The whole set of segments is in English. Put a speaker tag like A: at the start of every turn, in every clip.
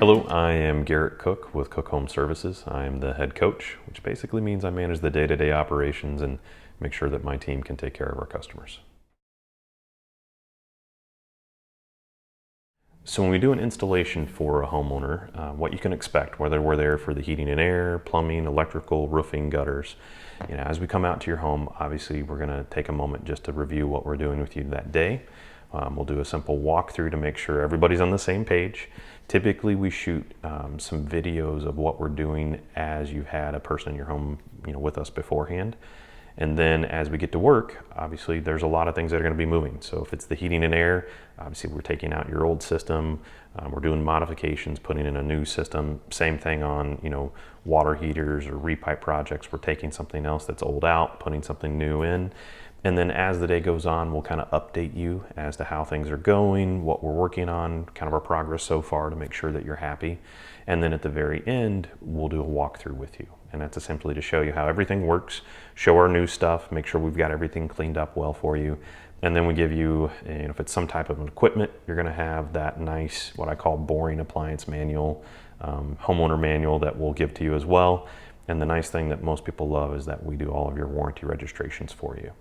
A: Hello, I am Garrett Cook with Cook Home Services. I am the head coach, which basically means I manage the day-to-day operations and make sure that my team can take care of our customers. So when we do an installation for a homeowner, what you can expect, whether we're there for the heating and air, plumbing, electrical, roofing, gutters, as we come out to your home, obviously we're going to take a moment just to review what we're doing with you that day. We'll do a simple walkthrough to make sure everybody's on the same page. Typically we shoot some videos of what we're doing as you've had a person in your home with us beforehand. And then as we get to work, obviously there's a lot of things that are going to be moving. So if it's the heating and air, obviously we're taking out your old system, we're doing modifications, putting in a new system. Same thing on water heaters or repipe projects. We're taking something else that's old out, putting something new in. And then as the day goes on, we'll kind of update you as to how things are going, what we're working on, kind of our progress so far to make sure that you're happy. And then at the very end, we'll do a walkthrough with you. And that's simply to show you how everything works, show our new stuff, make sure we've got everything cleaned up well for you. And then we give you, if it's some type of equipment, you're gonna have that nice, what I call boring appliance manual, homeowner manual that we'll give to you as well. And the nice thing that most people love is that we do all of your warranty registrations for you.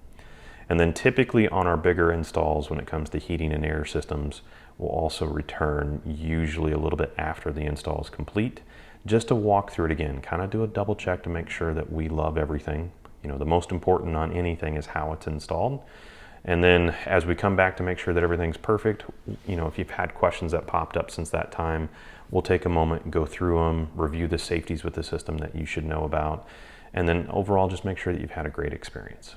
A: And then typically on our bigger installs, when it comes to heating and air systems, we'll also return usually a little bit after the install is complete, just to walk through it again, kind of do a double check to make sure that we love everything. The most important on anything is how it's installed. And then as we come back to make sure that everything's perfect, if you've had questions that popped up since that time, we'll take a moment and go through them, review the safeties with the system that you should know about, and then overall just make sure that you've had a great experience.